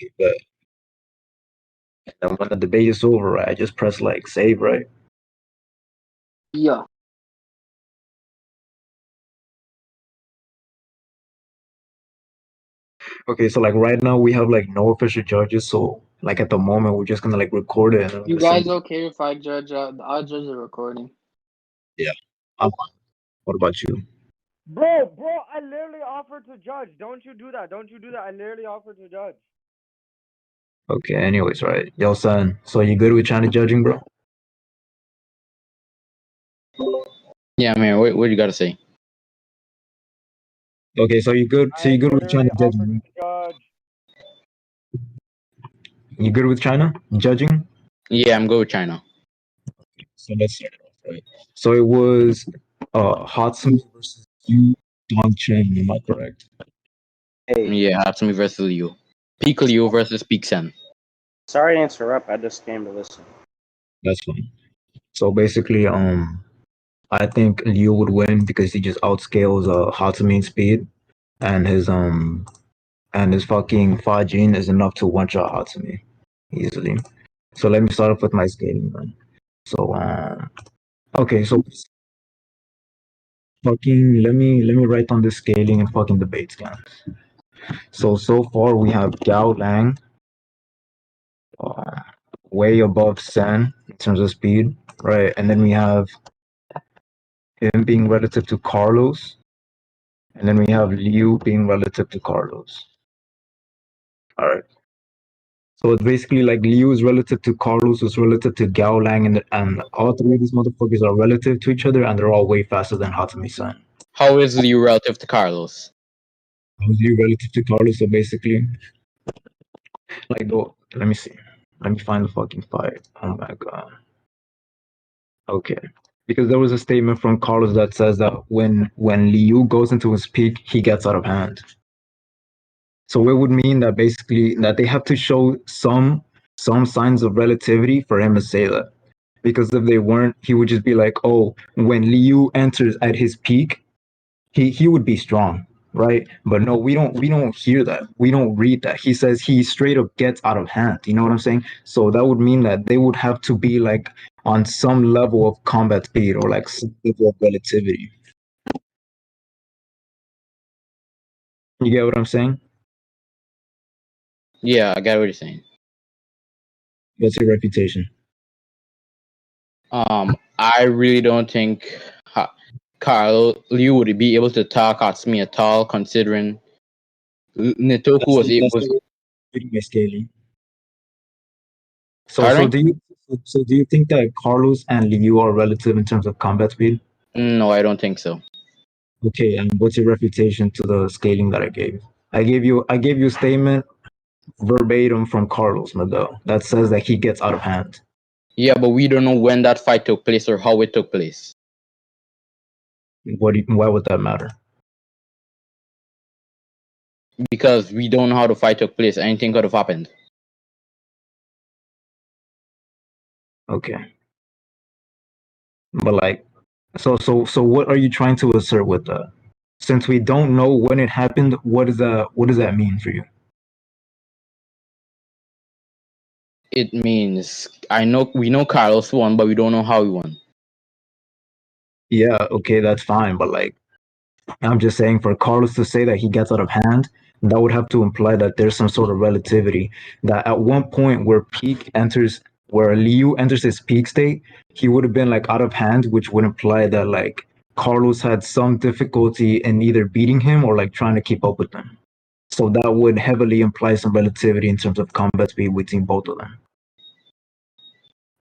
Okay, but and when the debate is over, right, I just press like save, right? Yeah. Okay, so like right now we have like no official judges, so like at the moment we're just gonna like record it and then we're You gonna see. guys okay if I judge? I'll judge the recording. Yeah. What about you? Bro, I literally offered to judge. Don't you do that. Don't you do that. I literally offered to judge. Okay, anyways, right. Yo, son, so you good with China judging, bro? Yeah, man. What you gotta say? Okay, so you good? So I you good with China literally offered judging? to judge. You good with China judging? Yeah, I'm good with China. So let's start it off, right? So it was Hatsumi versus Yu Dongchen, am I correct? Hey, Yeah, Hatsumi versus Liu. Peak Liu versus Peak Sen. sorry to interrupt. I just came to listen. That's fine. So basically, I think Liu would win because he just outscales Hatsumi in speed, and his fucking Fajin is enough to one shot Hatsumi easily. So let me start off with my skating then. So okay, so fucking let me write down the scaling and fucking debates, guys. So far we have Gao Lang uh, way above Sen in terms of speed, right? And then we have him being relative to Carlos, and then we have Liu being relative to Carlos. All right. So it's basically like Liu is relative to Carlos is relative to Gao Lang, and all three of these motherfuckers are relative to each other, and they're all way faster than Hatami-san. How is Liu relative to Carlos? How's Liu relative to Carlos? So basically, like, let me see. Let me find the fucking fight. Oh my god. Okay. Because there was a statement from Carlos that says that when Liu goes into his peak, he gets out of hand. So it would mean that basically that they have to show some signs of relativity for him to say that. Because if they weren't, he would just be like, oh, when Liu enters at his peak, he would be strong, right? But no, we don't hear that. We don't read that. He says he straight up gets out of hand. You know what I'm saying? So that would mean that they would have to be like on some level of combat speed or like some level of relativity. You get what I'm saying? Yeah, I get what you're saying. What's your reputation? I really don't think Carl Liu would be able to talk Hatsumi at all, considering Nitoku was able. Reading my scaling. So Pardon? do you think that Carlos and Liu are relative in terms of combat speed? No, I don't think so. Okay, and what's your refutation to the scaling that I gave? I gave you a statement verbatim from Carlos Medel that says that he gets out of hand. Yeah, but we don't know when that fight took place or how it took place Why would that matter? because we don't know how the fight took place. Anything could have happened. Okay, but like, so what are you trying to assert with that? Since we don't know when it happened, what does that mean for you? It means we know Carlos won, but we don't know how he won. Yeah, okay, that's fine, but like, I'm just saying for Carlos to say that he gets out of hand, that would have to imply that there's some sort of relativity. That at one point where Liu enters his peak state, he would have been like out of hand, which would imply that like Carlos had some difficulty in either beating him or like trying to keep up with him. So that would heavily imply some relativity in terms of combat speed between both of them.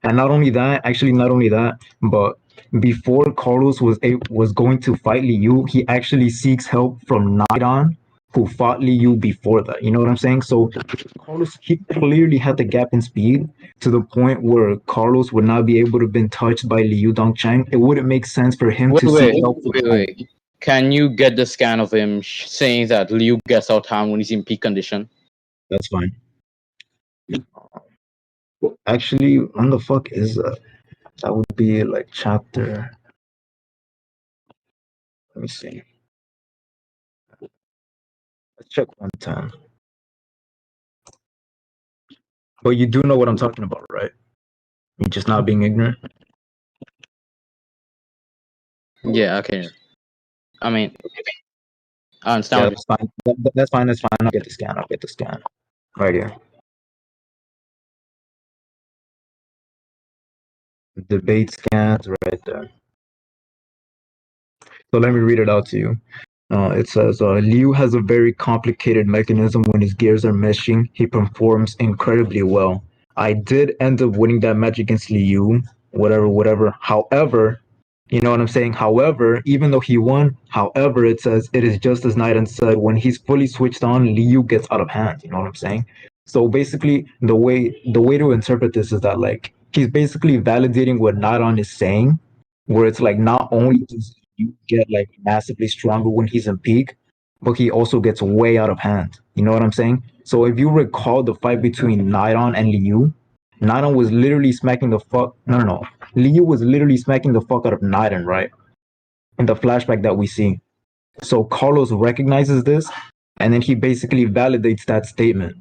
And not only that, but before Carlos was going to fight Liu, he actually seeks help from Nidon, who fought Liu before that. You know what I'm saying? So Carlos, he clearly had the gap in speed to the point where Carlos would not be able to have been touched by Liu Dongchen. It wouldn't make sense for him to seek help from him. Wait. Can you get the scan of him saying that Liu gets out hand when he's in peak condition? That's fine. Well, actually, when the fuck is that? That would be like chapter. Let me see. Let's check 110. But you do know what I'm talking about, right? You're just not being ignorant. Yeah, okay. I mean, I understand Yeah, what that's fine. That's fine. That's fine. I'll get the scan. I'll get the scan right here. Debate scans right there. So let me read it out to you. It says, Liu has a very complicated mechanism when his gears are meshing. He performs incredibly well. I did end up winning that match against Liu, whatever. However, you know what I'm saying? However, even though he won, however, it says it is just as Naiden said, when he's fully switched on, Liu gets out of hand. You know what I'm saying? So basically, the way to interpret this is that like he's basically validating what Naiden is saying, where it's like not only does you get like massively stronger when he's in peak, but he also gets way out of hand. You know what I'm saying? So if you recall the fight between Naidon and Liu, Naidon was literally smacking the fuck. No. Liu was literally smacking the fuck out of Naidon, right? In the flashback that we see. So Carlos recognizes this, and then he basically validates that statement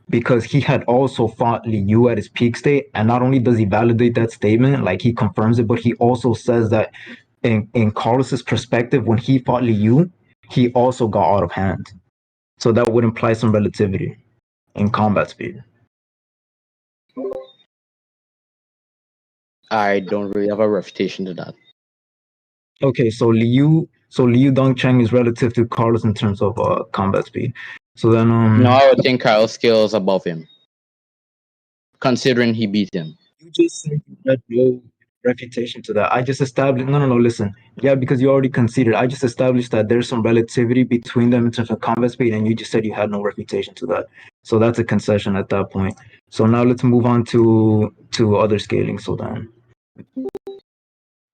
because he had also fought Liu at his peak state, and not only does he validate that statement, like he confirms it, but he also says that in Carlos's perspective, when he fought Liu, he also got out of hand. So that would imply some relativity in combat speed. I don't really have a refutation to that. Okay, so Liu Dongcheng is relative to Carlos in terms of combat speed. So then No, I would think Kyle's skill is above him, considering he beat him. you just said you had no refutation to that. I just established no, listen. Yeah, because you already conceded. I just established that there's some relativity between them in terms of combat speed, and you just said you had no refutation to that. So that's a concession at that point. So now let's move on to other scaling. So then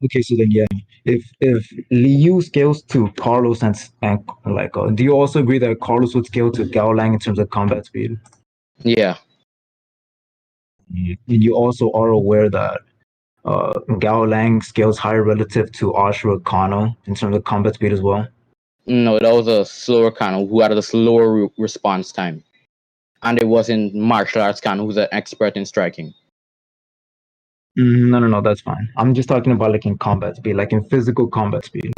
okay, so then yeah, if Liu scales to Carlos and like, do you also agree that Carlos would scale to Gao Lang in terms of combat speed? Yeah. And you also are aware that Gao Lang scales higher relative to Ashura Kano in terms of combat speed as well. No, that was a slower Kano who had a slower response time. And it wasn't martial arts Kano who's an expert in striking. No, that's fine. I'm just talking about like in combat speed, like in physical combat speed.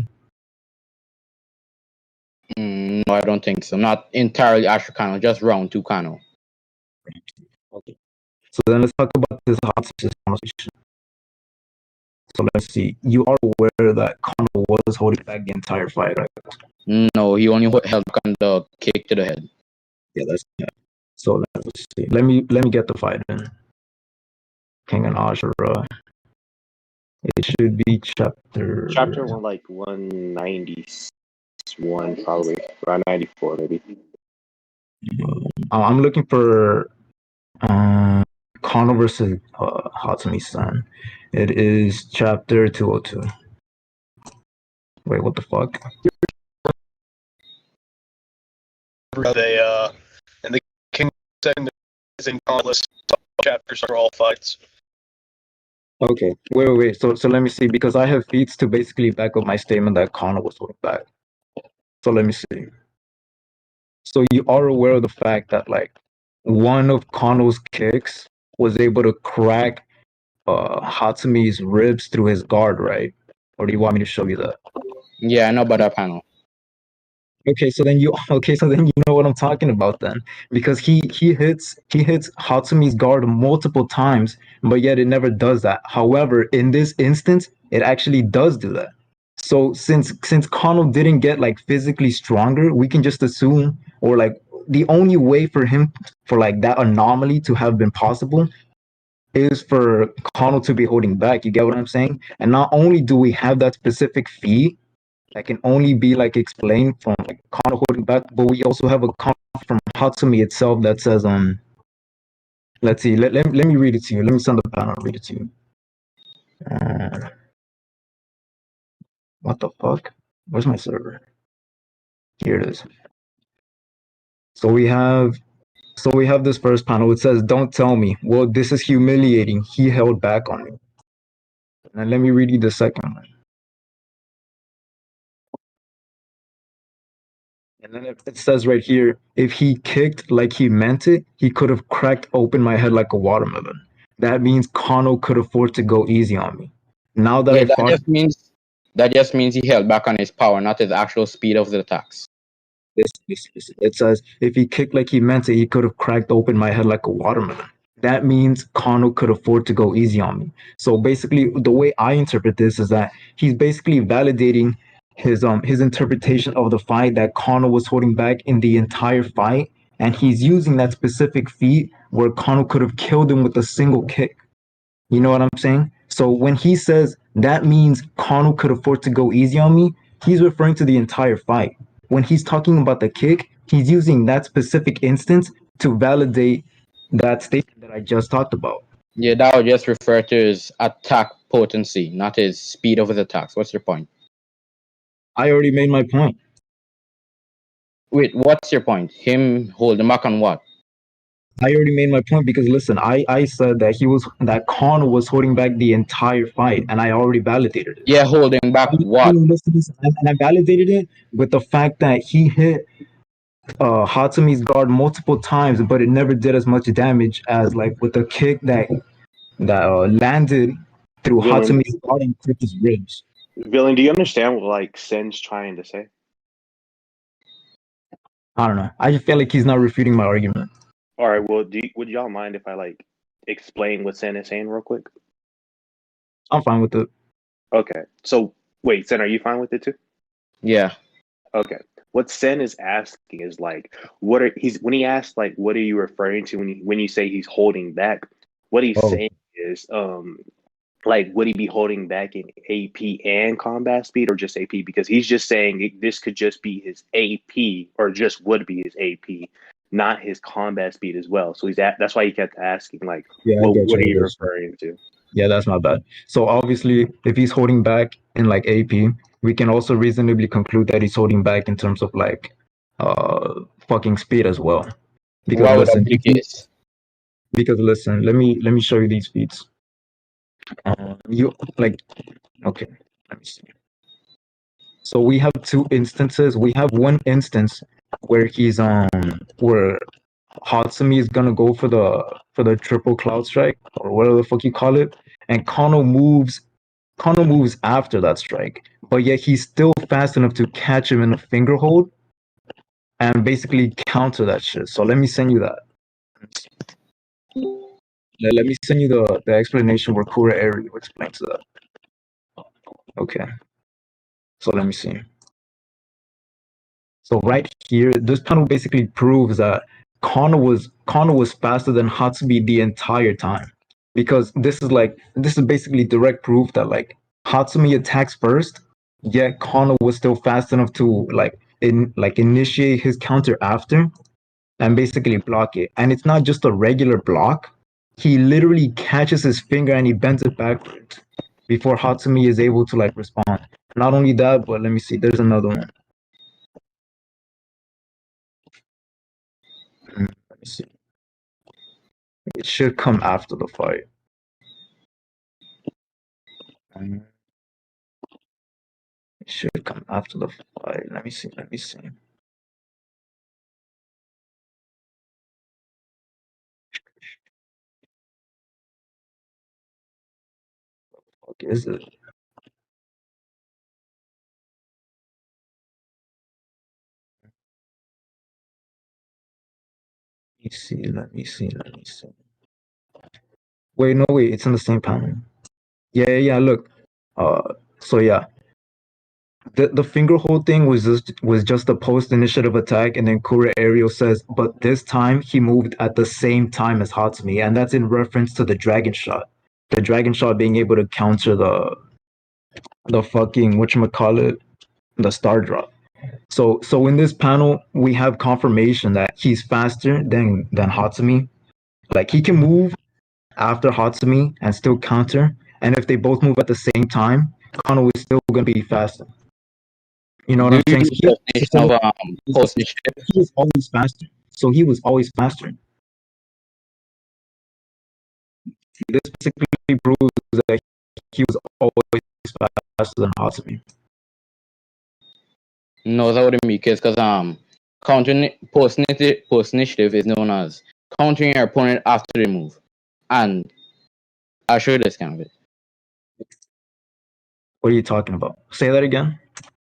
No, I don't think so. Not entirely Ashura Kano, just round 2 Kano. Okay. So then let's talk about this hot conversation. So let's see. You are aware that Kano was holding back the entire fight, right? No, he only held back on the kick to the head. Yeah. So let's see. Let me get the fight in. Kengan Ashura. It should be chapter. Chapter 191, probably around 94, maybe. I'm looking for Kano versus Hatsumi-san. It is chapter 202. Wait, what the fuck? And the king second is in list chapters are all fights. Okay, wait. So let me see, because I have feats to basically back up my statement that Kano was holding back. So let me see. So you are aware of the fact that like one of Kano's kicks was able to crack Hatsumi's ribs through his guard, right? Or do you want me to show you that? Yeah, I know about that panel. Okay, so then you know what I'm talking about then, because he hits Hatsumi's guard multiple times, but yet it never does that. However, in this instance, it actually does do that. So since Kano didn't get like physically stronger, we can just assume, or like the only way for him for like that anomaly to have been possible is for Kano to be holding back. You get what I'm saying? And not only do we have that specific feat that can only be like explained from like Kano holding back, but we also have a comment from Hatsumi itself that says, let's see, let me read it to you. Let me send the panel, read it to you. What the fuck? Where's my server? Here it is. So we have this first panel. It says, "Don't tell me. Well, this is humiliating. He held back on me." And let me read you the second one. And then it says right here, if he kicked like he meant it, he could have cracked open my head like a watermelon. That means Kano could afford to go easy on me. Now that Yeah, I fought that just means he held back on his power, not his actual speed of the attacks. this, it says if he kicked like he meant it, he could have cracked open my head like a watermelon. That means Kano could afford to go easy on me. So basically, the way I interpret this is that he's basically validating his interpretation of the fight that Kano was holding back in the entire fight, and he's using that specific feat where Kano could have killed him with a single kick. You know what I'm saying? So when he says that means Kano could afford to go easy on me, he's referring to the entire fight. When he's talking about the kick, he's using that specific instance to validate that statement that I just talked about. Yeah, that would just refer to his attack potency, not his speed of his attacks. What's your point? I already made my point. Wait, what's your point? Him holding back on what? I already made my point because listen, I said that Kano was holding back the entire fight, and I already validated it. Yeah, holding back what? And I validated it with the fact that he hit Hatsumi's guard multiple times, but it never did as much damage as like with the kick that landed through Villain, Hatsumi's guard and clipped his ribs. Villain, do you understand what like Sen's trying to say? I don't know. I just feel like he's not refuting my argument. All right, well, would y'all mind if I like explain what Sen is saying real quick? I'm fine with it. Okay, so wait, Sen, are you fine with it too? Yeah. Okay, what Sen is asking is like, when he asks like, what are you referring to when you say he's holding back? What he's saying is, like, would he be holding back in AP and combat speed or just AP? Because he's just saying this could just be his AP or just would be his AP, not his combat speed as well. So that's why he kept asking, like, Yeah, what are you referring to? Yeah, that's not bad. So obviously, if he's holding back in like AP, we can also reasonably conclude that he's holding back in terms of like fucking speed as well. Because Why would that listen, be the case? let me show you these feats. You like okay, let me see. So we have two instances. We have one instance where where Hatsumi is gonna go for the triple cloud strike or whatever the fuck you call it, and Kano moves after that strike, but yet he's still fast enough to catch him in a finger hold and basically counter that shit. So let me send you that. Let me send you the explanation where Kura Eri explains that. Okay. So let me see. So right here, this panel basically proves that Kano was faster than Hatsumi the entire time. Because this is basically direct proof that like Hatsumi attacks first, yet Kano was still fast enough to initiate his counter after and basically block it. And it's not just a regular block. He literally catches his finger and he bends it backwards before Hatsumi is able to like respond. Not only that, but let me see, there's another one. Let me see. It should come after the fight. It should come after the fight. Let me see. Let me see. What is it? Let me see. Let me see. Let me see. Wait, no, wait. It's in the same panel. Yeah. Look. So yeah, the finger hold thing was just a post initiative attack, and then Kura Aerial says, but this time he moved at the same time as Hatsumi, and that's in reference to the dragon shot. The dragon shot being able to counter the fucking whatchamacallit, the star drop. So in this panel we have confirmation that he's faster than Hatsumi. Like he can move after Hatsumi and still counter, and if they both move at the same time, Kano is still gonna be faster. You know what Do I'm you saying? use the definition of post initiative? He was always faster. So he was always faster. This basically proves that he was always faster than Hatsumi. No, that wouldn't be the case because Post initiative is known as countering your opponent after they move. And I'll show you this kind of it. What are you talking about? Say that again.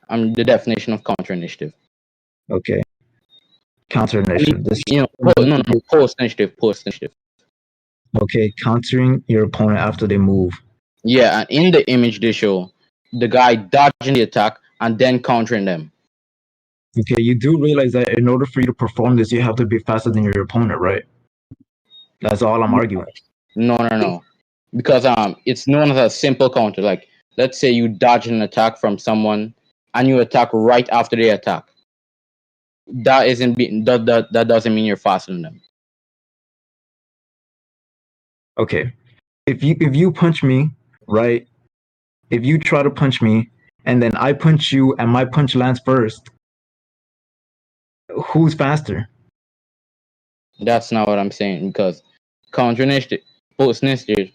The definition of counter initiative. Okay. Counter initiative. Post initiative. Okay, countering your opponent after they move. Yeah, and in the image they show the guy dodging the attack and then countering them. Okay, you do realize that in order for you to perform this, you have to be faster than your opponent, right? That's all I'm arguing. No. Because it's known as a simple counter. Like, let's say you dodge an attack from someone and you attack right after they attack. That doesn't mean you're faster than them. Okay. If you punch me, right? If you try to punch me and then I punch you and my punch lands first, who's faster? That's not what I'm saying, because counter initiative, post initiative,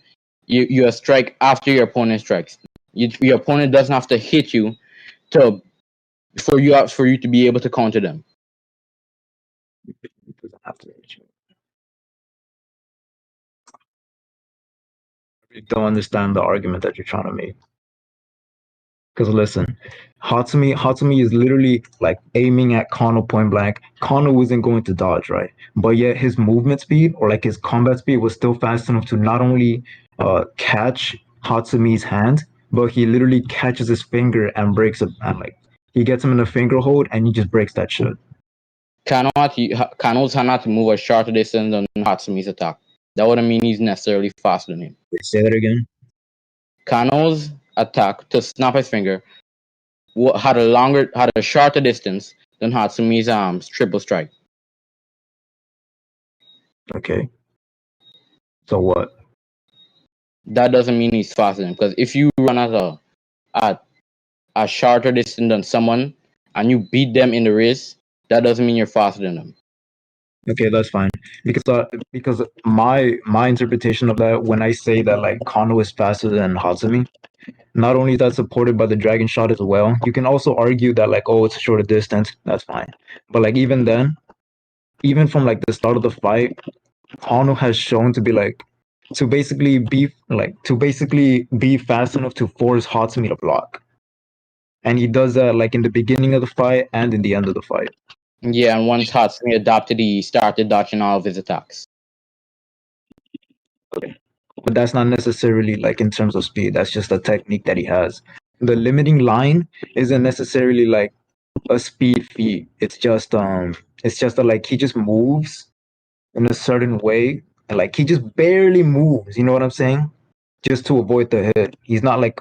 you strike after your opponent strikes. Your opponent doesn't have to hit you for you to be able to counter them. I don't understand the argument that you're trying to make. Because listen, Hatsumi is literally like aiming at Kano point blank. Kano wasn't going to dodge, right? But yet his movement speed or like his combat speed was still fast enough to not only catch Hatsumi's hand, but he literally catches his finger and breaks it. And like he gets him in a finger hold and he just breaks that shit. Kano's cannot move a shorter distance than Hatsumi's attack. That wouldn't mean he's necessarily faster than him. Say that again. Kano's attack to snap his finger had a shorter distance than Hatsumi's triple strike. Okay. So what? That doesn't mean he's faster than him, because if you run at a shorter distance than someone and you beat them in the race, that doesn't mean you're faster than them. Okay, that's fine. Because my interpretation of that, when I say that like Kano is faster than Hatsumi, not only is that supported by the dragon shot as well, you can also argue that like, oh, it's a shorter distance. That's fine. But like even then, even from like the start of the fight, Kano has shown to be like to basically be fast enough to force Hatsumi to block. And he does that like in the beginning of the fight and in the end of the fight. Yeah, and once Hatsumi adapted, he started dodging all of his attacks. Okay. But that's not necessarily like in terms of speed. That's just a technique that he has. The limiting line isn't necessarily like a speed feat. It's just that like he just moves in a certain way and like he just barely moves. You know what I'm saying? Just to avoid the hit. He's not like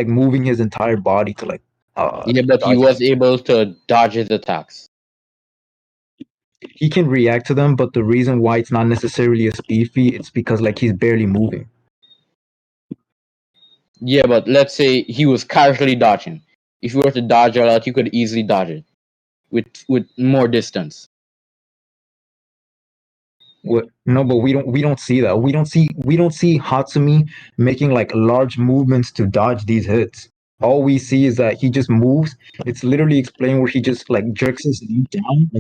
moving his entire body to like. Yeah, but he was able to dodge his attacks. He can react to them, but the reason why it's not necessarily a speed feat, it's because like he's barely moving. Yeah, but let's say he was casually dodging. If you were to dodge a lot, you could easily dodge it with more distance. What? No, but we don't see that. We don't see Hatsumi making like large movements to dodge these hits. All we see is that he just moves. It's literally explained where he just like jerks his knee down.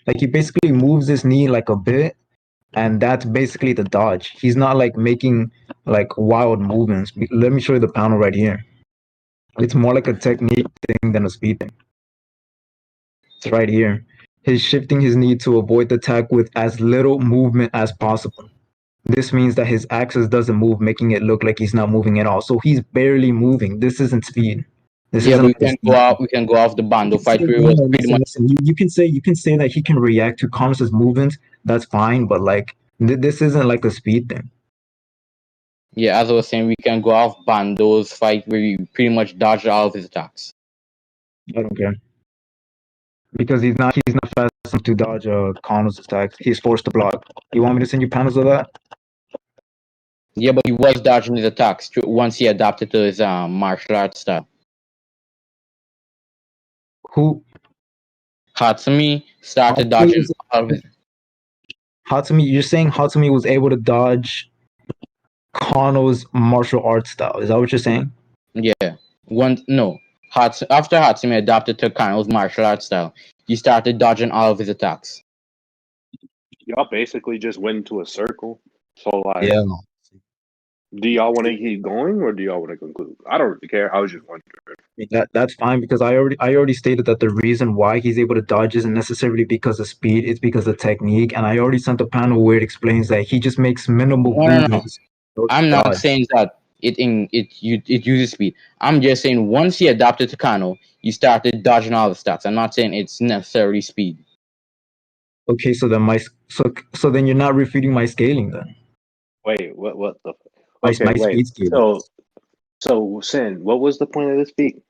Like he basically moves his knee like a bit, and that's basically the dodge. He's not like making like wild movements. Let me show you the panel right here. It's more like a technique thing than a speed thing. It's right here. He's shifting his knee to avoid the attack with as little movement as possible. This means that his axis doesn't move, making it look like he's not moving at all. So he's barely moving. This isn't speed. This Yeah, isn't we can go off the Bando fight where it was pretty much. Listen, you can say that he can react to Connors' movements. That's fine, but like this isn't like a speed thing. Yeah, as I was saying, we can go off Bando's fight where he pretty much dodged all of his attacks. I don't care. Because he's not fast enough to dodge Connors' attacks. He's forced to block. You want me to send you panels of that? Yeah, but he was dodging his attacks once he adapted to his martial arts style. Who? Hatsumi started dodging all of his. Hatsumi, you're saying Hatsumi was able to dodge Kano's martial arts style. Is that what you're saying? Yeah. after Hatsumi adapted to Kano's martial arts style, he started dodging all of his attacks. Y'all basically just went into a circle. So like, Yeah. do y'all want to keep going or do y'all want to conclude? I don't really care. I was just wondering. That's fine because I already stated that the reason why he's able to dodge isn't necessarily because of speed, it's because of technique. And I already sent a panel where it explains that he just makes minimal No. movements in order I'm to not dodge. saying that it uses speed. I'm just saying once he adapted to Kano, he started dodging all the stats. I'm not saying it's necessarily speed. Okay, so then so then you're not refuting my scaling then. Wait, what the? My Okay, wait. speed scaling. So Sin, what was the point of this speak?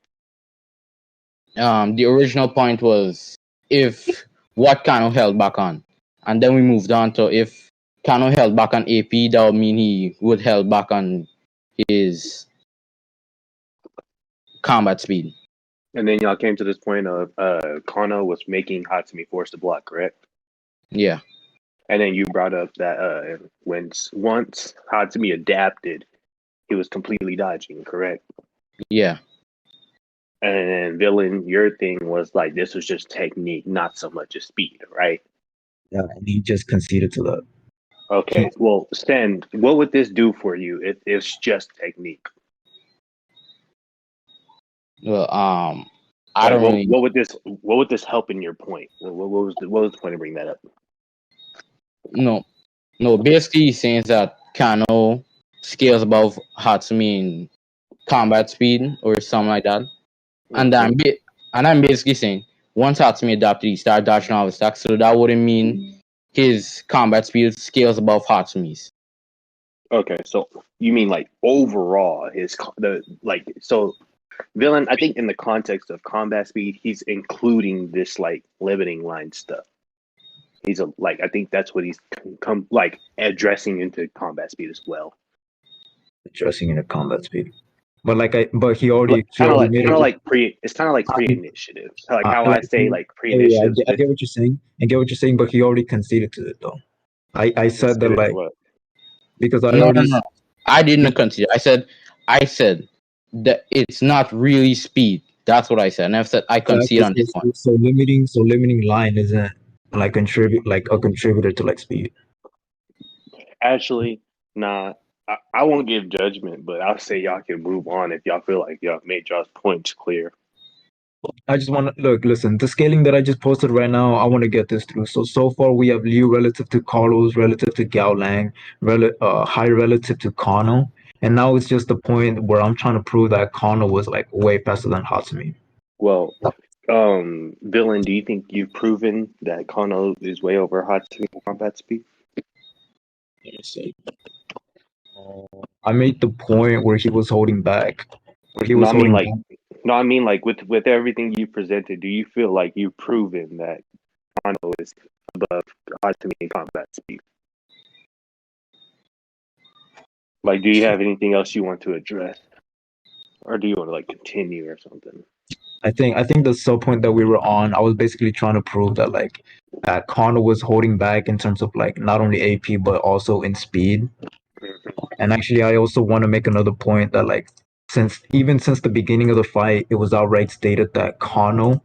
The original point was if what Kano held back on, and then we moved on to if Kano held back on AP, that would mean he would held back on his combat speed. And then y'all came to this point of Kano was making Hatsumi force to block, correct? Yeah. And then you brought up that once Hatsumi adapted, he was completely dodging, correct? Yeah. And then Villain, your thing was like this was just technique, not so much as speed, right? Yeah, and he just conceded to that. Okay. Well, Stan, what would this do for you if it's just technique? Well, I Like, don't really. what would this help in your point? What was the point of bringing that up? No. Basically, he's saying that Kano scales above Hatsumi in combat speed or something like that. And I'm basically saying once Hatsumi adapted, he started dodging all his attacks, so that wouldn't mean his combat speed scales above Hatsumi's. Okay, so you mean like overall so Villain, I think in the context of combat speed, he's including this like limiting line stuff. I think that's what he's addressing into combat speed as well. Addressing in a combat speed. But he already made it. It's kind of like pre-initiative. Like how I Like, say like oh yeah, pre-initiatives. I get what you're saying. I get what you're saying, but he already conceded to it though. I said that like because I No. already I didn't consider. I said that it's not really speed. That's what I said. And I've said I concede on this one. so limiting line isn't like a contributor to like speed. Actually, nah. I won't give judgment, but I'll say y'all can move on if y'all feel like y'all made y'all's points clear. I just want to listen. The scaling that I just posted right now, I want to get this through. So far we have Liu relative to Carlos, relative to Gao Lang, high relative to Kano, and now it's just the point where I'm trying to prove that Kano was like way faster than Hatsumi. Well, Villain, do you think you've proven that Kano is way over Hatsumi combat speed? Let me see. I made the point where he was holding back. Where he was I mean holding back. No, I mean like with everything you presented, do you feel like you've proven that Kano is above Hatsumi in combat speed? Like, do you have anything else you want to address, or do you want to like continue or something? I think the sub point that we were on, I was basically trying to prove that like Kano was holding back in terms of like not only AP but also in speed. And actually, I also want to make another point that like since the beginning of the fight, it was outright stated that Kano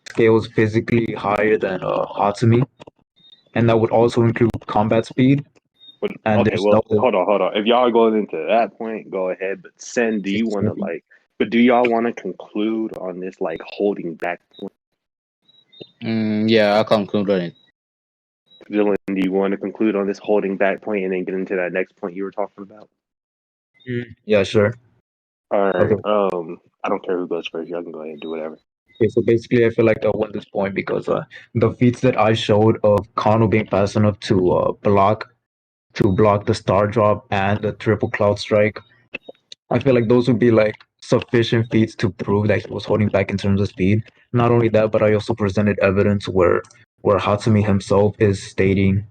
scales physically higher than Hatsumi, and that would also include combat speed. But And okay, there's well, no hold on. If y'all are going into that point, go ahead. But Sen, do you want to But do y'all want to conclude on this like holding back point? Yeah, I'll conclude on it. Dylan, do you want to conclude on this holding back point and then get into that next point you were talking about? Yeah, sure. All right. Okay. I don't care who goes first. Y'all can go ahead and do whatever. Okay, so basically, I feel like I won this point because the feats that I showed of Kano being fast enough to block the star drop and the triple cloud strike, I feel like those would be like sufficient feats to prove that he was holding back in terms of speed. Not only that, but I also presented evidence where Hatsumi himself is stating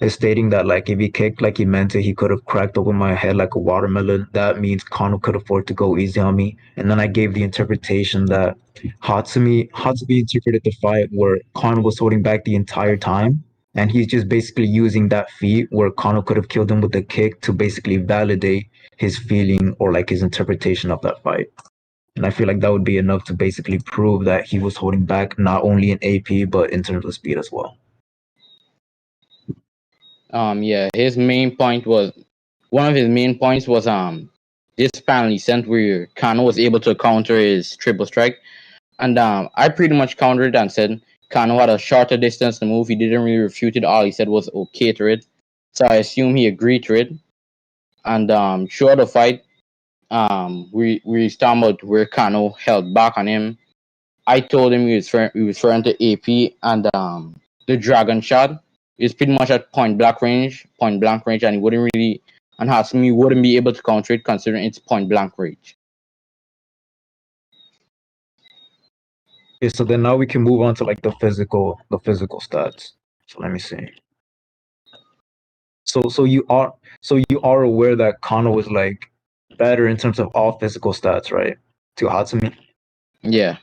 that like if he kicked like he meant it, he could have cracked open my head like a watermelon. That means Kano could afford to go easy on me. And then I gave the interpretation that Hatsumi interpreted the fight where Kano was holding back the entire time. And he's just basically using that feat where Kano could have killed him with a kick to basically validate his feeling or like his interpretation of that fight. And I feel like that would be enough to basically prove that he was holding back not only in AP but in terms of speed as well. Yeah, his main point was one of his main points was this panel he sent where Kano was able to counter his triple strike, and I pretty much countered and said Kano had a shorter distance to move. He didn't really refute it. All he said was okay to it, so I assume he agreed to it. And throughout the fight, we talking about where Kano held back on him. I told him he was referring to AP and the dragon shot is pretty much at point blank range, and he wouldn't really and Hatsumi wouldn't be able to counter it considering it's point blank range. Okay, so then now we can move on to like the physical stats. So let me see. So you are aware that Kano was like better in terms of all physical stats, right? To Hatsumi. Yeah.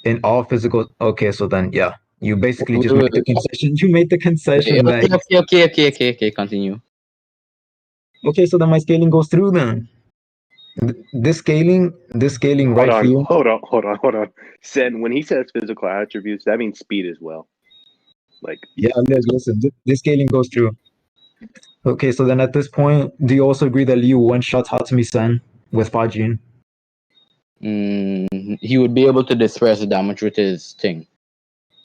In all physical, okay, so then yeah, you basically just Wait, made the concession. You made the concession that Okay. Continue. okay, so then my scaling goes through then. This scaling Hold right here. on. Sen, when he says physical attributes, that means speed as well. Like, Yeah, listen, this scaling goes through. Okay, so then at this point, do you also agree that Liu one shot Hatsumi-san with Fajin? He would be able to disperse the damage with his thing.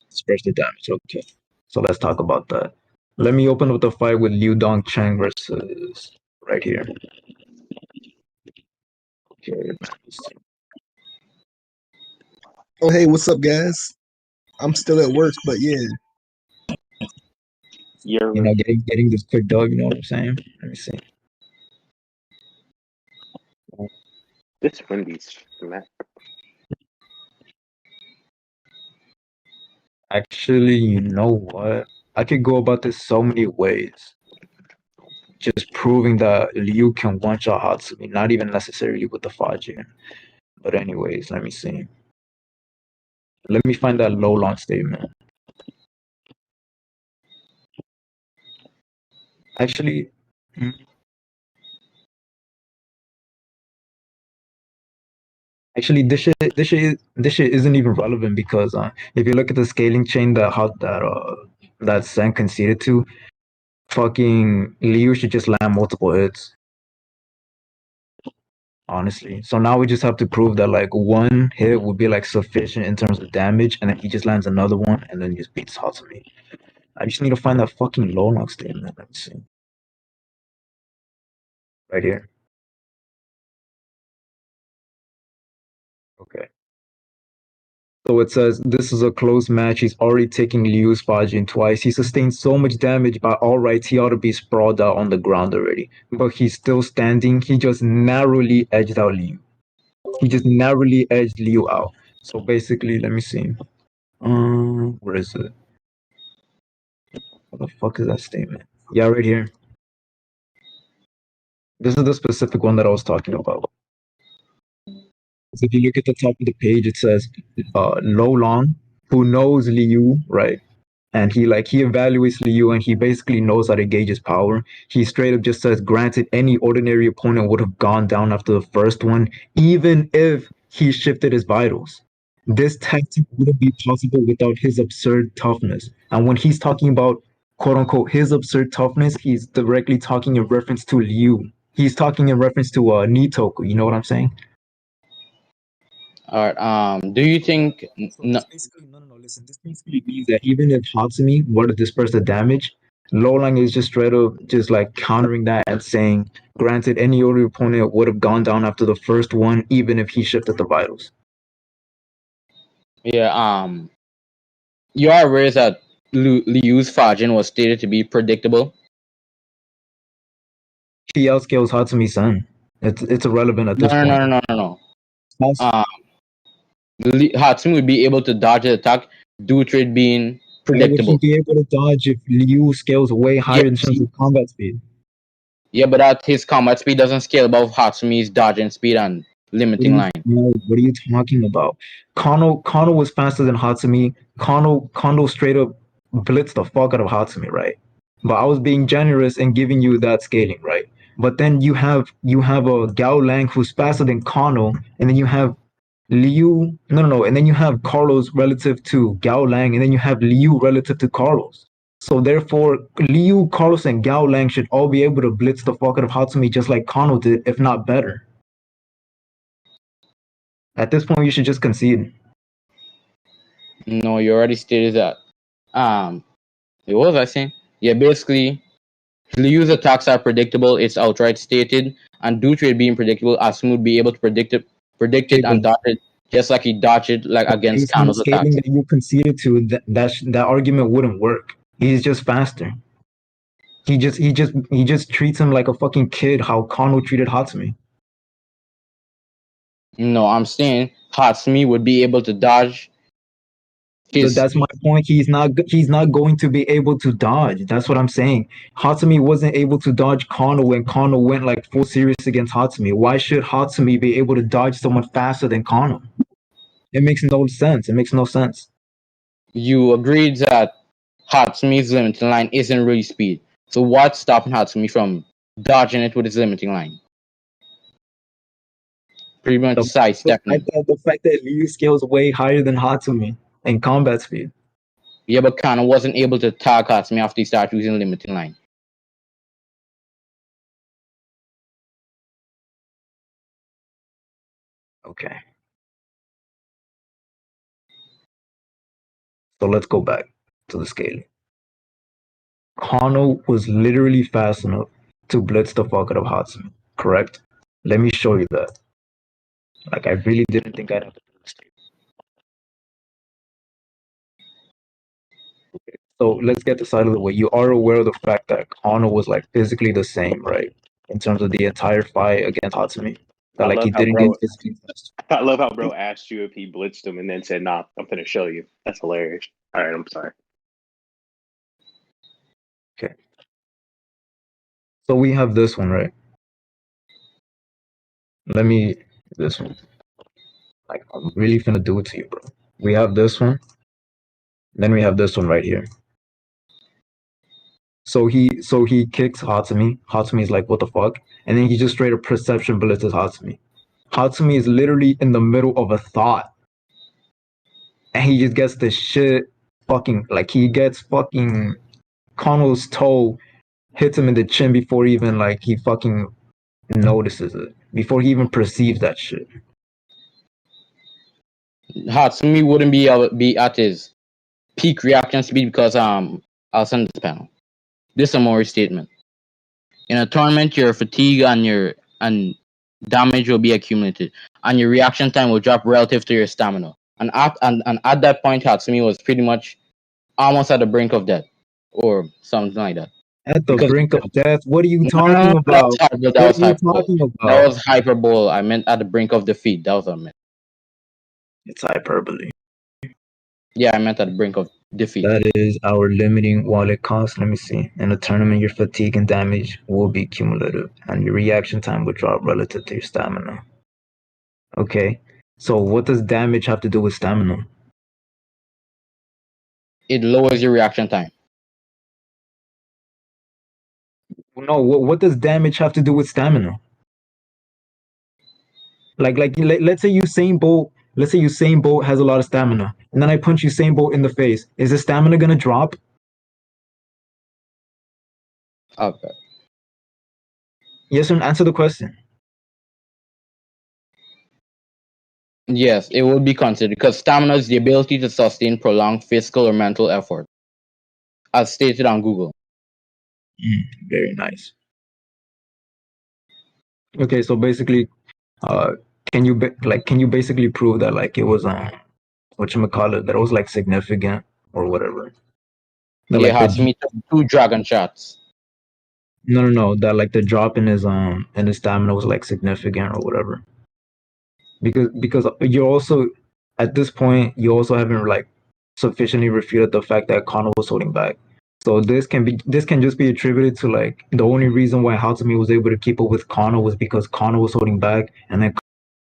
Disperse the damage. Okay, so let's talk about that. Let me open up the fight with Liu Dongcheng versus right here. Okay. Oh, hey, what's up, guys? I'm still at work, but yeah. you're You know, getting this quick dub. You know what I'm saying? Let me see. this Wendy's smack. Actually, you know what? I could go about this so many ways. Just proving that Liu can one-shot Hatsumi, not even necessarily with the Fajin. But anyways, let me see. Let me find that low long statement. Actually, actually, this shit isn't even relevant because if you look at the scaling chain that Sen conceded to, fucking Liu should just land multiple hits. Honestly, so now we just have to prove that like one hit would be like sufficient in terms of damage, and then he just lands another one, and then just beats Hatsumi. I just need to find that fucking low long statement. Let me see. Right here. Okay. So it says this is a close match. He's already taken Liu's Fajin twice. He sustained so much damage by all rights. He ought to be sprawled out on the ground already. But he's still standing. He just narrowly edged out Liu. He just narrowly edged Liu out. So basically, let me see. Where is it? What the fuck is that statement? Yeah, right here. This is the specific one that I was talking about. So if you look at the top of the page, it says Lo Long, who knows Liu, right? And he evaluates Liu and he basically knows how to gauge his power. He straight up just says, granted, any ordinary opponent would have gone down after the first one, even if he shifted his vitals. This tactic wouldn't be possible without his absurd toughness. And when he's talking about quote unquote his absurd toughness, he's directly talking in reference to Liu. He's talking in reference to Nitoku. You know what I'm saying? All right. Do you think? So this basically, no, listen. This basically means that even if Hatsumi were to disperse the damage, Lolang is just straight up just like countering that and saying, granted, any other opponent would have gone down after the first one, even if he shifted the vitals. Yeah. You are aware that Liu's Fajin was stated to be predictable. He outscales Hatsumi-san. It's irrelevant at this point. No. Hatsumi would be able to dodge the attack due to it being Why would he predictable. be able to dodge if Liu scales way higher in terms of combat speed? Yeah, but that his combat speed doesn't scale above Hatsumi's dodging speed and limiting line. No, what are you talking about? Kano was faster than Hatsumi. Kano straight up blitzed the fuck out of Hatsumi, right? But I was being generous and giving you that scaling, right? But then you have a Gao Lang who's faster than Kano, and then you have Liu. No, and then you have Carlos relative to Gao Lang, and then you have Liu relative to Carlos. So therefore, Liu, Carlos, and Gao Lang should all be able to blitz the fuck out of Hatsumi just like Kano did, if not better. At this point, you should just concede. No, you already stated that. What was I saying? Yeah, basically, Liu's attacks are predictable. It's outright stated, and due to it being predictable, Asum would be able to predict it and dodge it, just like he dodged it like against Based on the Kano's attacks. scaling that you conceded to, that argument wouldn't work. He's just faster. He just treats him like a fucking kid. How Kano treated Hatsumi. No, I'm saying Hatsumi would be able to dodge his. That's my point. He's not going to be able to dodge. That's what I'm saying. Hatsumi wasn't able to dodge Kano when Kano went like full serious against Hatsumi. Why should Hatsumi be able to dodge someone faster than Kano? It makes no sense. It makes no sense. You agreed that Hatsumi's limiting line isn't really speed. So what's stopping Hatsumi from dodging it with his limiting line? Pretty much sidestepping it. The fact that Liu scales way higher than Hatsumi in combat speed. Yeah, but Kano wasn't able to tag Hatsumi after he started using limiting line. Okay. So let's go back to the scaling. Kano was literally fast enough to blitz the fuck out of Hatsumi, correct? Let me show you that. Like, I really didn't think I'd have to do this. Okay. So let's get this out of the way. You are aware of the fact that Kano was like physically the same, right? In terms of the entire fight against Hatsumi. That like he didn't get physically fast. I love how bro asked you if he blitzed him and then said, "Nah, I'm gonna show you." That's hilarious. All right, I'm sorry. Okay. So we have this one, right? This one. Like, I'm really finna do it to you, bro. We have this one. Then we have this one right here. So he kicks Hatsumi. Hatsumi's like, what the fuck? And then he just straight up perception blitzes Hatsumi. Hatsumi is literally in the middle of a thought. And he just gets the shit fucking, like, he gets fucking Kano's toe, hits him in the chin before even, like, he fucking notices it. Before he even perceives that shit. Hatsumi wouldn't be at his peak reaction speed because I'll send this panel. This is a more statement. In a tournament, your fatigue and damage will be accumulated, and your reaction time will drop relative to your stamina. And at that point, Hatsumi was pretty much almost at the brink of death, or something like that. At the brink of death? What are you talking about? That was hyperbole. I meant at the brink of defeat. That was what I meant. It's hyperbole. Yeah, I meant at the brink of defeat. That is our limiting wallet cost. Let me see. In a tournament, your fatigue and damage will be cumulative, and your reaction time will drop relative to your stamina. Okay. So what does damage have to do with stamina? It lowers your reaction time. No, what does damage have to do with stamina? Let's say Usain Bolt. Let's say Usain Bolt has a lot of stamina, and then I punch Usain Bolt in the face. Is his stamina gonna drop? Okay. Yes or no? Answer the question. Yes, it will be considered because stamina is the ability to sustain prolonged physical or mental effort, as stated on Google. Very nice. Okay, so basically, can you basically prove that like it was whatchamacallit, that it was like significant or whatever? That, Yeah, like, Hatsumi took 2 dragon shots. No, that like the drop in his stamina was like significant or whatever. Because you're also at this point you also haven't like sufficiently refuted the fact that Kano was holding back. So this can just be attributed to like the only reason why Hatsumi was able to keep up with Kano was because Kano was holding back, and then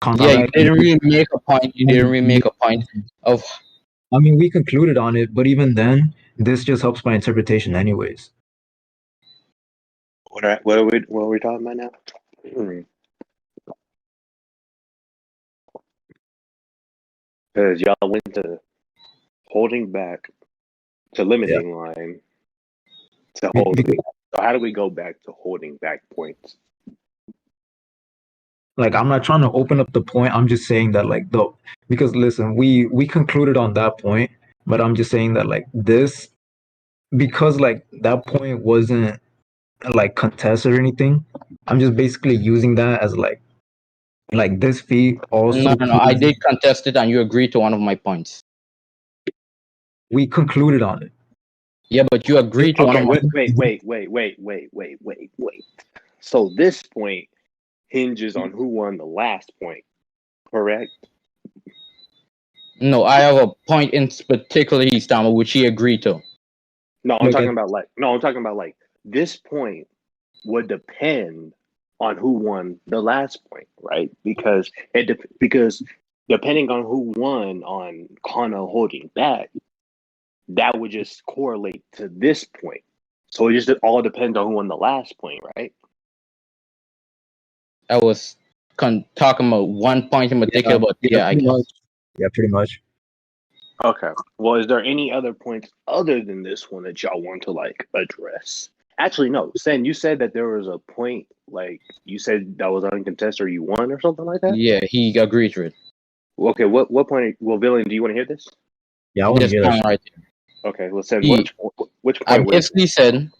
Yeah, you didn't really make a point. You didn't really make a point of. I mean, we concluded on it, but even then, this just helps my interpretation, anyways. What are we talking about now? Because y'all went to holding back to Yeah. limiting line to Be- holding. because, So how do we go back to holding back points? like, I'm not trying to open up the point. I'm just saying that, like, because listen, we concluded on that point, but I'm just saying that, like, this, because like that point wasn't like contested or anything. I'm just basically using that as like this feat No, also no, no. I proves did contest it, and you agreed to one of my points. we concluded on it. Yeah, but you agreed to one Okay, of my. wait. So this point hinges on who won the last point, correct? No, I have a point in particular, he's talking about, which he agreed to. No, I'm Like, talking about like this point would depend on who won the last point, right? Because because depending on who won on Kano holding back, that would just correlate to this point. So it just all depends on who won the last point, right? I was talking about one point in particular, but yeah, I pretty guess. much. Yeah, pretty much. Okay. Well, is there any other points other than this one that y'all want to like address? Actually, no. Sen, you said that there was a point, like you said that was uncontested or you won or something like that. Yeah, he agreed to it. Okay. What point? Well, Villain, do you want to hear this? Yeah, I want to This hear that point shit. right Okay. Well, Sen, He, which I point was it? basically said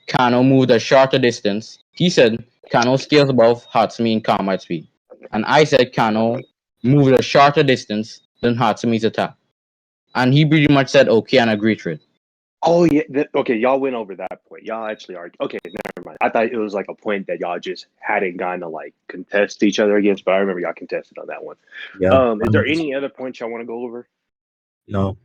Kano moved a shorter distance. He said Kano scales above Hatsumi in combat speed. And I said Kano moved a shorter distance than Hatsumi's attack. And he pretty much said okay and agreed to it. Oh yeah. Okay, y'all went over that point. Y'all actually argued. Okay, never mind. I thought it was like a point that y'all just hadn't gotten to like contest each other against, but I remember y'all contested on that one. Yeah. Is there any other points y'all want to go over? No,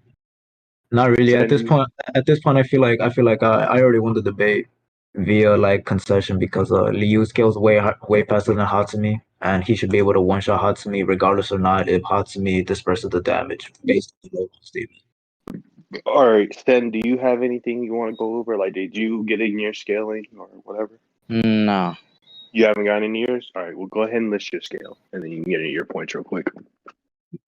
not really. At this Sen, point, I feel like I already won the debate via like concession because Liu scales way faster than Hatsumi, and he should be able to one shot Hatsumi regardless or not if Hatsumi disperses the damage based on the local statement. all right, Sen, do you have anything you want to go over? Like, did you get in your scaling or whatever? Nah. You haven't gotten in yours? All right, well, go ahead and list your scale, and then you can get into your points real quick.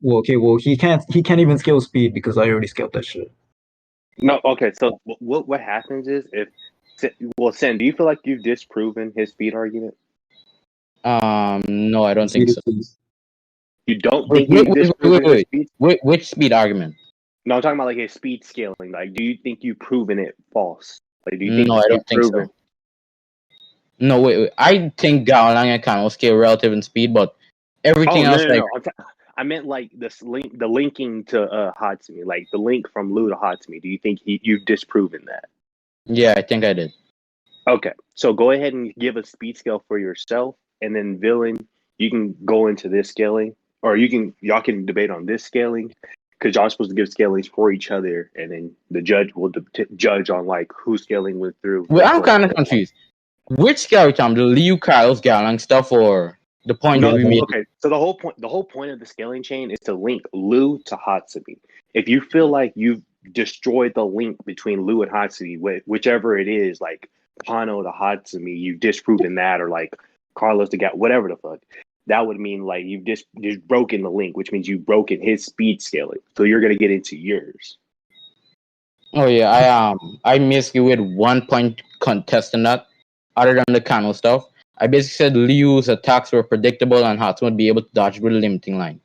Well, okay, well he can't even scale speed because I already scaled that shit. No, okay, so what happens is if, well, Sen, do you feel like you've disproven his speed argument? No, I don't think so. You don't Wait, think you've disproven his speed? Which speed argument? No, I'm talking about like his speed scaling. Like, do you think you've proven it false? Like, do you think No, I you've don't think proven? so. No, wait. I think Gaolang and Kano scale relative in speed, but everything Oh else, like, no! I meant like this link, the linking to Hatsumi, like the link from Lu to Hatsumi. Do you think you've disproven that? yeah, I think I did. Okay, so go ahead and give a speed scale for yourself, and then Villain, you can go into this scaling, or y'all can debate on this scaling, because y'all are supposed to give scalings for each other, and then the judge will judge on like whose scaling went through. Well, I'm For kind of confused. Which scale time? The Liu Kyle's Gaolang stuff or the point no, that we made? okay. So the whole point of the scaling chain is to link Lu to Hatsumi. If you feel like you've destroyed the link between Lu and Hatsumi, whichever it is, like Kano to Hatsumi, you've disproven that, or like Carlos to get whatever the fuck. That would mean like you've just broken the link, which means you've broken his speed scaling. So you're gonna get into yours. Oh yeah, I basically with 1 point contesting that. Other than the Kano stuff, I basically said Liu's attacks were predictable and Hatsumi would be able to dodge with the limiting line.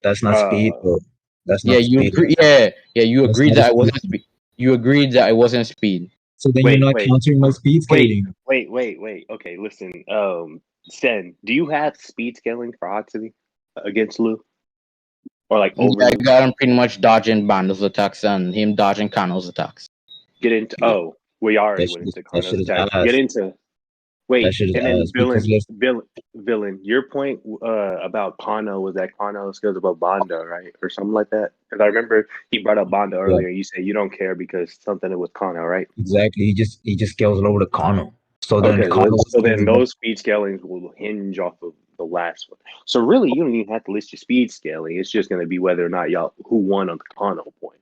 That's not speed, bro. That's Yeah, not you speed. agree. Yeah, you That's agreed not a that I wasn't speed. speed. You agreed that I wasn't speed. So then you're Wait, not wait, countering my speed scaling. wait. Okay, listen. Sen, do you have speed scaling for Hatsumi against Lu? Or like over Yeah, I Lu? got him pretty much dodging Bando's attacks and him dodging Kano's attacks. Get into Yeah, we already that went shit, into that Kano's shit is attack. Get ass. into That wait, shit is and then ass because listen, villain. Your point about Kano was that Kano skills above Banda, right, or something like that. Because I remember he brought up Banda yeah, earlier. You said you don't care because something with Kano, right? exactly. He just scales lower to Kano. So then Okay, Kano so scales then above. those speed scalings will hinge off of the last one. So really, you don't even have to list your speed scaling. It's just going to be whether or not y'all who won on the Kano point.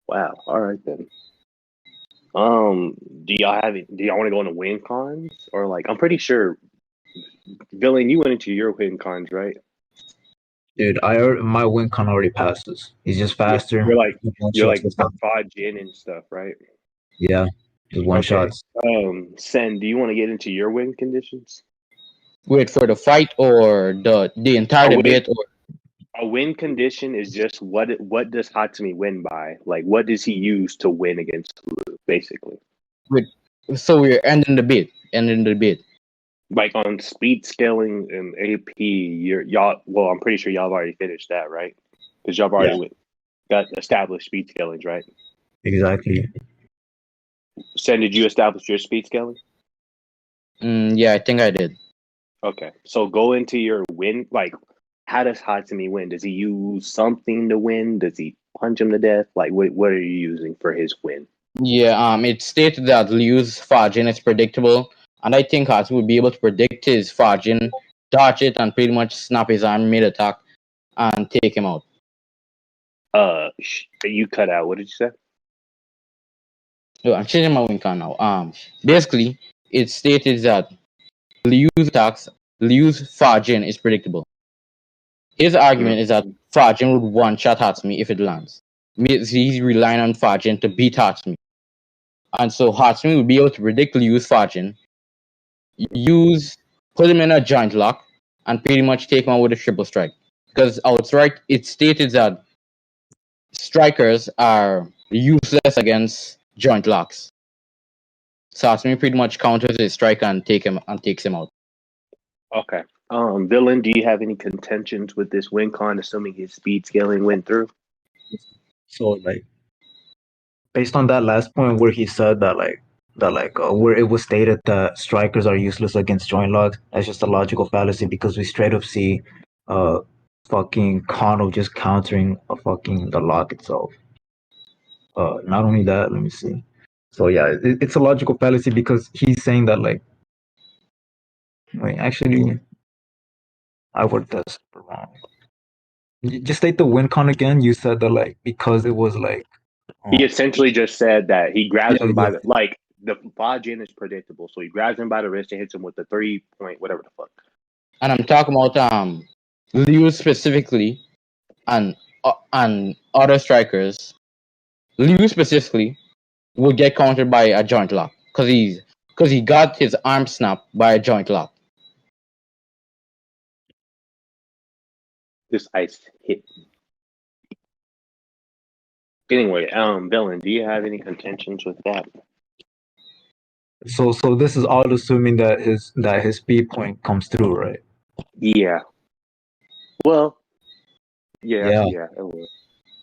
Wow. All right then. Do y'all have it? Do y'all want to go into win cons or like? I'm pretty sure, Villain, you went into your win cons, right? Dude, my win con already passes. He's just Yeah, faster. One you're shots like with that. Fajin and stuff, right? Yeah, just one Okay. shots. Sen, do you want to get into your win conditions? Wait for the fight or the entire A win, debate, or a win condition is just what does Hatsumi win by? Like, what does he use to win against Lu, basically? wait. So we're ending the debate. Ending the debate. Like on speed scaling and AP, y'all. Well, I'm pretty sure y'all have already finished that, right? Because y'all have already got established speed scalings, right? Exactly. Sen, did you establish your speed scaling? Yeah, I think I did. Okay, so go into your win. Like, how does Hatsumi win? Does he use something to win? Does he punch him to death? Like, what are you using for his win? Yeah, it stated that Liu's Fajin is predictable, and I think Hatsu would be able to predict his Fajin, dodge it, and pretty much snap his arm mid attack and take him out. You cut out. What did you say? Oh, I'm changing my win con now. Basically, it stated that Liu's attacks, Liu's Fajin is predictable. His argument is that Fajin would one-shot Hatsumi if it lands. He's relying on Fajin to beat Hatsumi. And so Hatsumi would be able to predict Liu's Fajin, put him in a joint lock, and pretty much take him out with a triple strike. Because outright, it stated that strikers are useless against joint locks. So Hatsumi pretty much counters his strike and takes him out. Okay. Villain, do you have any contentions with this win con, assuming his speed scaling went through? So like, based on that last point where he said that where it was stated that strikers are useless against joint locks, that's just a logical fallacy because we straight up see uh fucking Kano just countering a fucking the lock itself. Not only that, let me see. So yeah, it's a logical fallacy because he's saying that like, wait, actually, I worded this wrong. Just state the win con again. You said that like because it was like, He essentially just said that he grabs yeah, him by yeah. the Fajin is predictable, so he grabs him by the wrist and hits him with the 3 point whatever the fuck. And I'm talking about Liu specifically and other strikers. Liu specifically will get countered by a joint lock because he got his arm snapped by a joint lock. This ice hit. Anyway, Villain, do you have any contentions with that? So this is all assuming that his speed point comes through, right? Yeah. Well, Yeah. it will.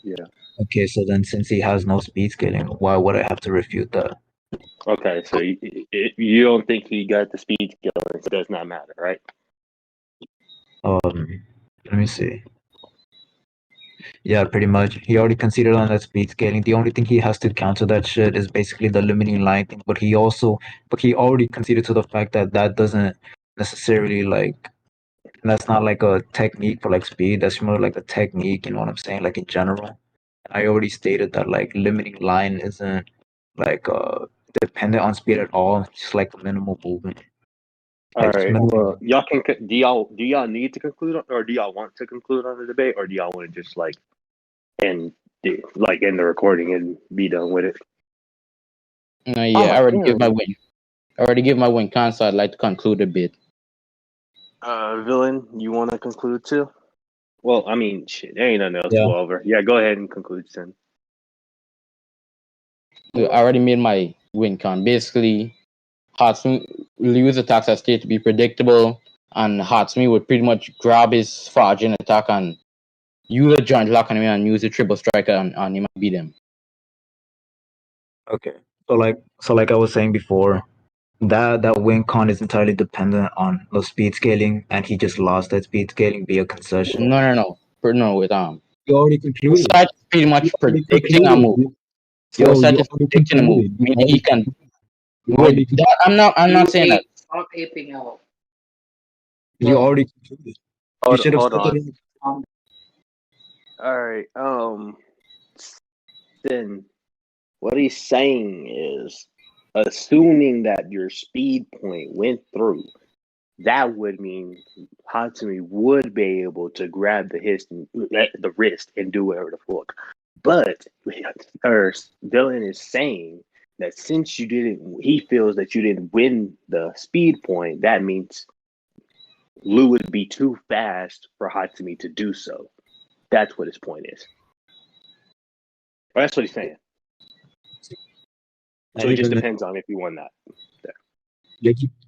Yeah. Okay, so then since he has no speed scaling, why would I have to refute that? Okay, so you don't think he got the speed scaling, so it does not matter, right? Let me see. Yeah, pretty much. He already conceded on that speed scaling. The only thing he has to counter that shit is basically the limiting line thing. But he already conceded to the fact that that doesn't necessarily like that's not like a technique for like speed. That's more like a technique. You know what I'm saying? Like in general. I already stated that like limiting line isn't like dependent on speed at all. It's just like minimal movement. All Like just right. minimal. Well, y'all can do y'all need to conclude or do y'all want to conclude on the debate or do y'all want to just like end end the recording and be done with it? I already give my win. I already give my win con, so I'd like to conclude a bit. Villain, you want to conclude too? Well, I mean, shit, there ain't nothing else to Yeah. go over. Yeah, go ahead and conclude, Sin. I already made my win con. Basically, Liu's attacks are stated to be predictable, and Hatsumi would pretty much grab his Fajin attack and use a joint lock on him and use a triple strike on him and beat him. Okay. So like I was saying before, that win con is entirely dependent on the speed scaling, and he just lost that speed scaling via concession. No. With You already concluded. Side is pretty You much already predicting a move. concluded. Your Yo, side you is already predicting a move, concluded. meaning he can. You already Wait, concluded. I'm not saying that. Stop aping out. You already concluded. You should have Hold said on. that. All right. Sin, What he's saying is, assuming that your speed point went through, that would mean Hatsumi would be able to grab the wrist and do whatever the fuck. But Dylan is saying that since you didn't, he feels that you didn't win the speed point. That means Lou would be too fast for Hatsumi to do so. That's what his point is. Or that's what he's saying. So it just depends on if you won that.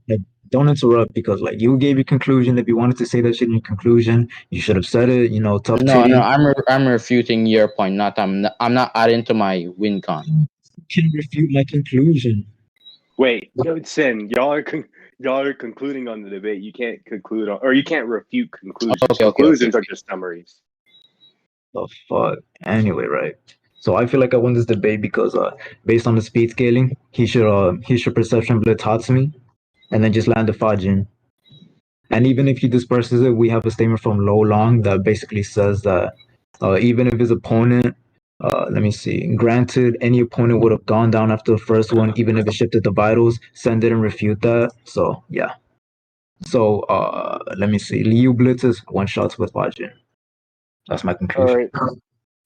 Like, don't interrupt because like you gave your conclusion. If you wanted to say that shit in your conclusion, you should have said it. You know, tough No, titty. I'm refuting your point. I'm not adding to my win con. You can refute my conclusion. Wait, Sin, y'all are concluding on the debate. You can't conclude on, or you can't refute conclusions. Conclusions are just summaries. The fuck. Anyway, right. So I feel like I won this debate because based on the speed scaling, he should perception blitz Hatsumi and then just land the Fajin. And even if he disperses it, we have a statement from Lo Long that basically says that even if his opponent, let me see, granted any opponent would have gone down after the first one, even if it shifted the vitals, Sen didn't refute that. So yeah. So let me see, Liu blitzes one shots with Fajin. That's my conclusion. All right,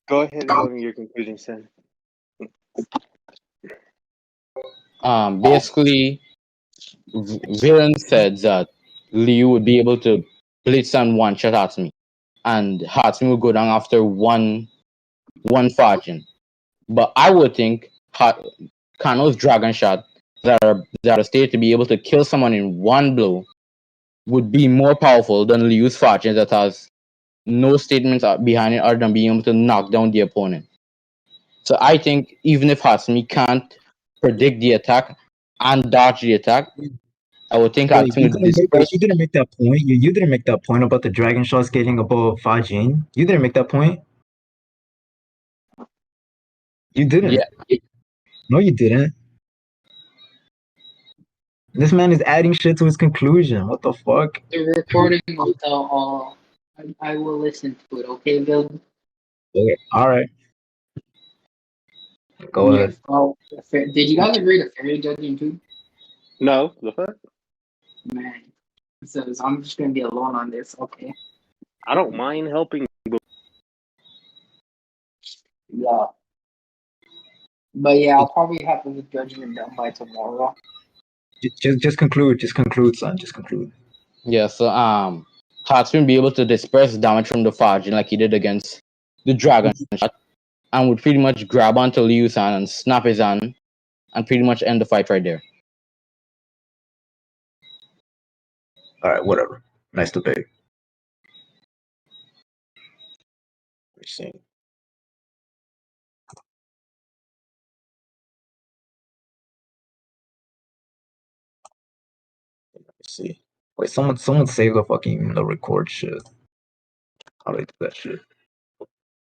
go ahead and go into your conclusion, Sin. Basically, Villain said that Liu would be able to blitz and one shot Hatsumi, and Hatsumi would go down after one fortune. But I would think Kano's dragon shot that are stated to be able to kill someone in one blow would be more powerful than Liu's fortune that has no statements behind it other than being able to knock down the opponent. So I think even if Hatsumi can't predict the attack and dodge the attack, I would think Wait, Hatsumi would disperse. you didn't make that point. You didn't make that point about the dragon shot scaling above Fajin. You didn't make that point. You didn't. Yeah. No, you didn't. This man is adding shit to his conclusion. What the fuck? The recording of the I will listen to it. Okay, Bill. Okay. All right. Go ahead. Oh, did you guys agree to fairy judging too? No, the fuck? Man, so I'm just gonna be alone on this. Okay. I don't mind helping. Yeah. But yeah, I'll probably have the judgment done by tomorrow. Just conclude. Just conclude, son. Just conclude. Yeah, so Hatsumi be able to disperse damage from the Fajin like he did against the dragon shot, and would pretty much grab onto Liu's hand and snap his hand and pretty much end the fight right there. All right. Whatever. Nice debate. Let me see. Let me see. Wait, someone save the fucking the record shit. How do I do that shit?